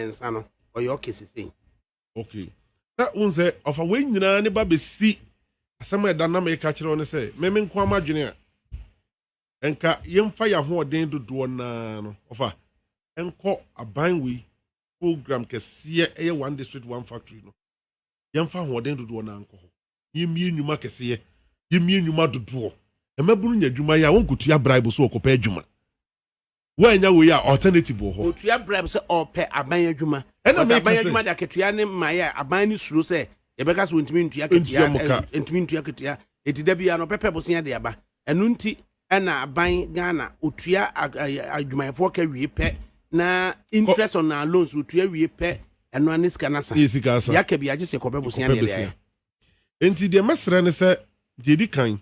miensa no oyo kesese okay na unse of a way nyina ne ba be si asem e da na me ka kire one say me nko amadwene a enka yemfa ya ho oden dodo na no ofa enko aban wi program kese e one district one factory no yemfa ho oden dodo na anko yemie nnwuma kese yemie nnwuma dodo e mabunu nya dwuma ya wonkotua bribe so okopa adwuma wanya we ya alternative ho otua bribe se ope aban adwuma aban adwuma da ketua ne maya aban ni suro se yebeka so ntimi ntua ketua ntimi ntua ketua etida bia no pepe bosia de aba enu nti na aban Ghana otua adwumayefo ka wie pe na interest on our loans otua wie pe eno aniska nasa ya ka bia gise kope bosia de ya enti de mesre ne se jedi kan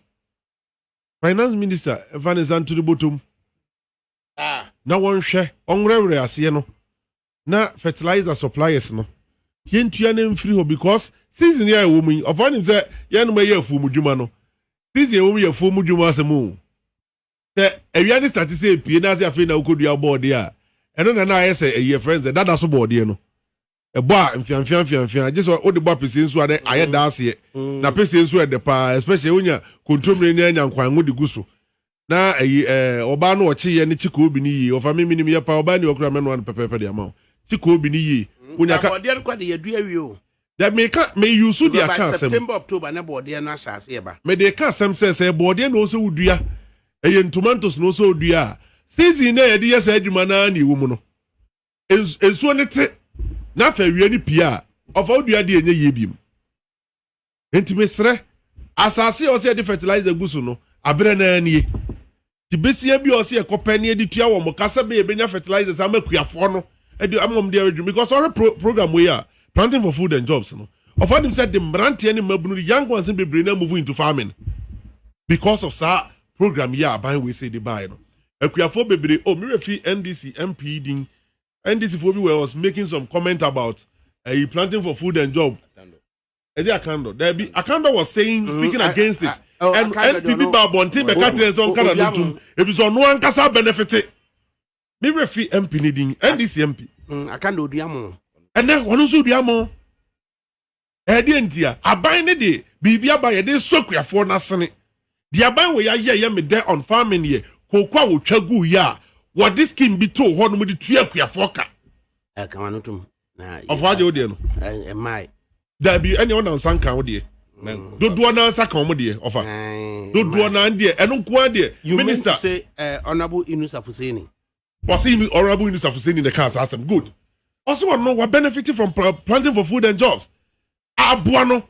finance minister Vanessa to the bottom na wonhwe onwrewre ase no na fertilizer suppliers no yentua na mfiri ho because season ya womu of anim say ye no maye afumu dwuma no season womu ye afumu dwuma asemu te awia ni start say pie na say afi na ukodua board ya eno na na say eye friends dada so board ye no ebo a mfiamfiamfiamfiam just o de bo pese nso ade aye da ase na pese nso e de pa especially onya kontomre ni anya nkwan ngo de guso na oba no oche ye ne chiko obi ni yi ofa mimi ni ye pa oba ni okura me no an pepepe de ama chiko obi ni yi onya ka board kwa de yedu awie o that me use the account September October na board na shase e ba me de ka sem say board no so wudua tomatoes no so wudua season na ye de yes adwuma na ni wo mu no ensuo ne te na fa wie ni pia ofa wudua de enye ye biem enti mesre asase o se de fertilizer gusu no abre na nie tibesia bi o se ekopa ne de tua wo mo kasa be benya fertilizers amakuafo no edi amom de adwuma because our program we are planting for food and jobs no of what them said the brantie ni mabunu the young ones be bring move into farming because of that program here buy we say the buy no akuafo bebre o me refi NDC MP din NDC for we was making some comment about planting for food and job Akando there be Akando was saying speaking against it and NPP babonte be katen so nkala nutum if is on one kasa benefit me refi MP ni din NDC MP Akando oduamo and then one so duamo edi ntia aban ne de bibia ba ye de sokuafo na sene de aban we ya me there on farming ye kokwa wo twagu ya what this scheme be to ho no de tuakuafo ka kama no tum na of what you dey no mai there be anyone on sanka wo de dodo na saka wo de ofa dodo na de eno nko de minister say honorable Inusah Fuseini was he honorable Inusah Fuseini the cast asem good also no we benefiting from planting for food and jobs aboa no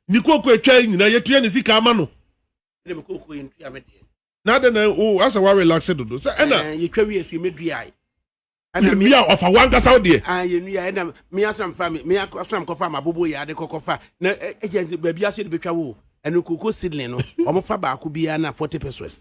nikoko etwa nyina yetua ne sika ama no na de na o asa wa relax dodo say na yetwa wi esu medua ana mi a ofa wanka saw de yenua na mi asam fa mi asam kofa mabobo ya de kokofa na eje ba bia so de betwa wo eno koko seedling no omo fa ba ko bia na 40 pesos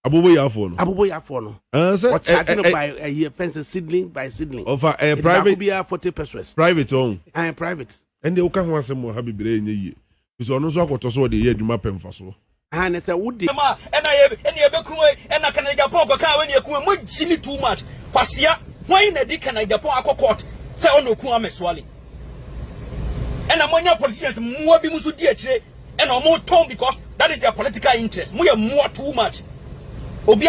abobo ya afo no say o charge by a year fence seedling by seedling of a private bia 40 pesos private own private and they uka ho asem ha bibire enye yie so ono so akoto so de ye adwuma pemfa so na say wo de ma ena ye bekun ena kana Japan ko kan we ne ekun mo jini too much kwasia why na di kana Japan akokot say ono kun ameswale ena monya politicians mo bi musu di akire ena mo ton because that is their political interest mo ye more too much obi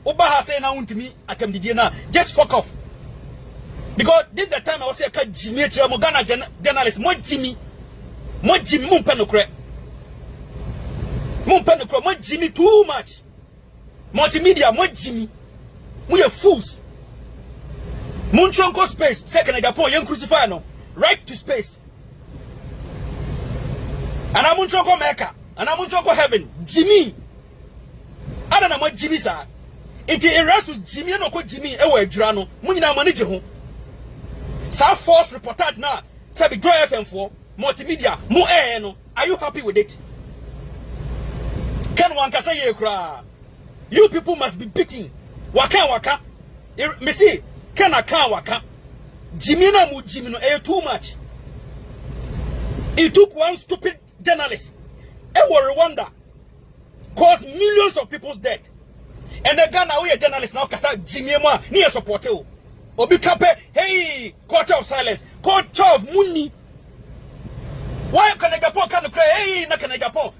oba ha say na untimi akamdidie na just fuck off because this is the time I was say ka jimi akire mo Ghana journalists mo jimi mo penokre mo jimi too much multimedia mo jimi mo ye fools mo tronko space second Japan yen crucify no right to space ana mo tronko Mecca ana mo tronko heaven jimi ana na mo jimi sa enti erasu jimi no ko jimi e wa adwura no mo nyina manage ho sa force reportage na say be Joy FM for multimedia mo no are you happy with it can one say ye kra you people must be beating waka me see can waka jimi na mu jimi no too much it took one stupid journalist Rwanda caused millions of people's death and the Ghana we journalists now kasa jimi mo ni support you Obi kape, hey, culture of silence, culture of money. Why can I Japan can cry? Hey, na can I Japan?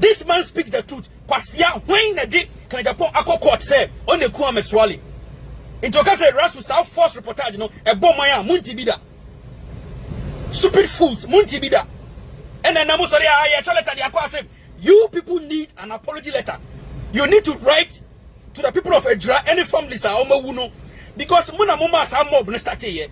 This man speaks the truth. Kwasia when the day can I Japan ako court say on the kuame swali. Into case Rasu South Force reportage, you know, a bomaya munti bida. Stupid fools, munti bida. And then I'm sorry, I say you people need an apology letter. You need to write to the people of Edra, any families are Omawuno, because Muna Muma sa mob ne start here.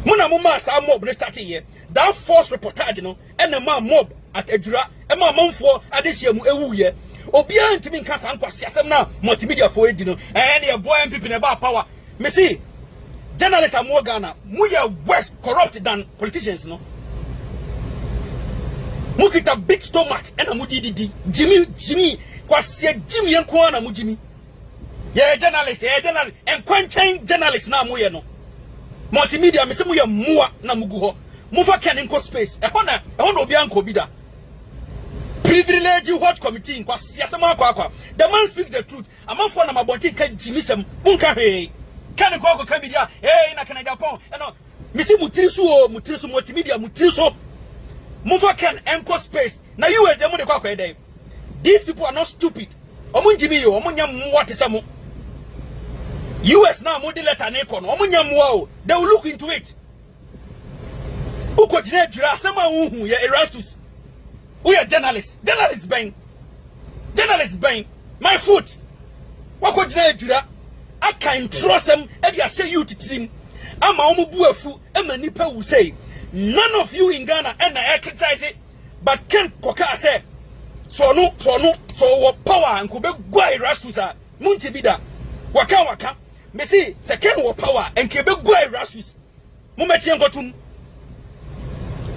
Muna Muma sa mob ne start here. That force reportage, you know, and the man mob at Edra, and my mom for Adishia Ewu ye. Obia to me can't answer Siasam now, multimedia for it, you know, and your boy and people in about power. Me see, journalists are more Ghana, we are worse corrupt than politicians, no. Mukita big stomach and a mudidi Jimmy kwasia Jimmy and Kwana mujimi. Yeah, journalists, and quenching journalists now muye no. Multimedia, me muya mua na muguho. Mufa can inco space. I want to be uncle bida. Privilege watch committee in kwasia sama kwa. The man speaks the truth. A man for na mabonti can Jimmy some munka hey. Can go can be there. Hey, na can I Japan? And no. Missy mutirisu multimedia mutirisu. Mufa can enco space. Now you as the money kwa day. These people are not stupid. Omunjimi yo, omunya mwati samu. US now mudi letter nekon. Omunya mwao. They will look into it. Uko jine jura sama uhu ya Erastus. We are journalists. Journalists bang. Journalists bang. My foot. Wako jine jura. I can trust them. Edi I say you to team. Ama omu buefu. Ema nipa will say. None of you in Ghana and I criticize it. But Ken Koka say. So what power and kube gwa Erastus munti bida. Waka. Me see second what power and kebe gwa Erastus. Mumechi ngotum.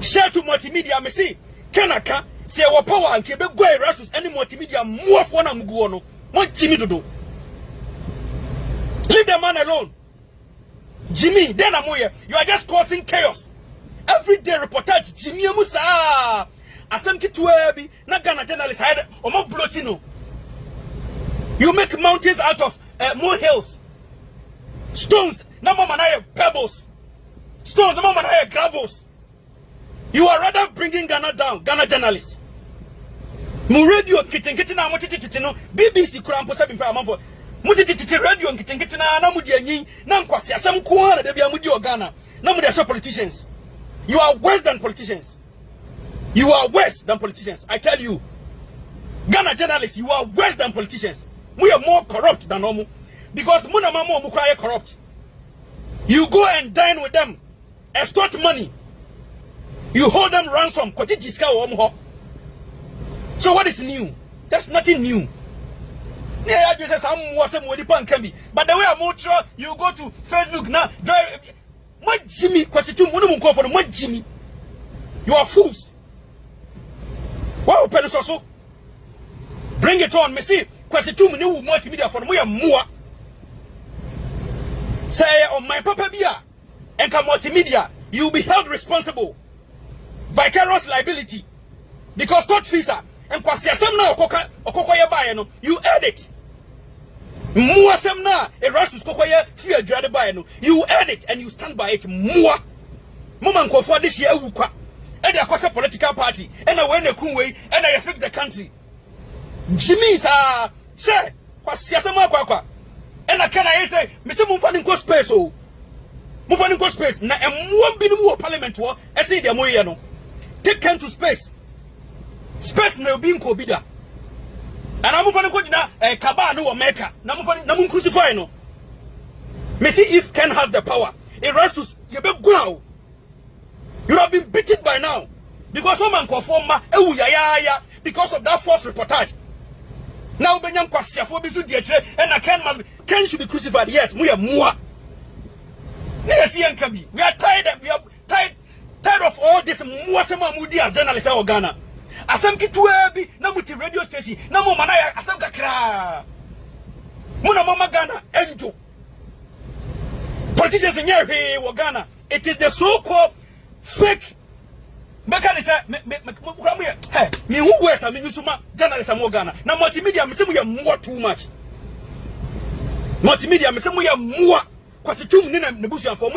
Share to multimedia me see Kenaka say what power and kebe gwa Erastus any multimedia more for na muguono. What Jimmy do? Leave the man alone. Jimmy, then amoye, you are just causing chaos. Every day reportage Jimmy Musa. Asem kitwebi na Ghana journalists had omo blotino. You make mountains out of molehills. Stones, na mama na pebbles. Stones, na mama na gravels. You are rather bringing Ghana down, Ghana journalists. Mu radio kitten na motiti no BBC kurampo sabi mpa amfo. Motiti radio kitten na mudi anyi na nkwase asem ko na de bia mudi o Ghana. Na mudi asho politicians. You are worse than politicians. You are worse than politicians. I tell you. Ghana journalists, you are worse than politicians. We are more corrupt than normal. Because Muna Mamo Mukwaya corrupt. You go and dine with them. Extort money. You hold them ransom. So what is new? There's nothing new. But the way I'm more sure, you go to Facebook now. What Jimmy? What Jimmy? You are fools. Wow, Penusoso. Bring it on, me see. Question new multimedia for me more. Say on my papa bia and come multimedia, you will be held responsible. Vicarious liability. Because thought visa and kwasiasem na okokoye buy no, you earn it. More sem na Erastus kokoye fear dread buy no, you earn it and you stand by it more. Mama nkofo this year ukwa. And they are a political party, and I went a kunway, and I fix the country. Jimmy, sir, say, what's Yasama Quaka? And I can say, Mr. Mufan in space, oh, Mufan in space, na and one bit more parliament war, I say the Moyano. Take them to space. Space no being Kobida. And I'm moving a Cabano or Mecca, Namun crucify no. Me see if Ken has the power. Erastus, you be go. You have been beaten by now. Because someone conform because of that false reportage. Now Benyan Kwasiafo bisu diatre and Ken should be crucified. Yes, we are more. We are tired of all this Mwasema Mudi as journalists of Ghana. Asam Kitwebi, Namuti radio station, Namo Manaya, Asam Kakra. Muna Mama Ghana, Enjo. Politicians in here, Ghana. It is the so-called fake. Hey, me who wears a Minusuma journalist and Ghana. Now multimedia, me say we are more too much. multimedia me say mo ya moa kwase twum ne na busuafo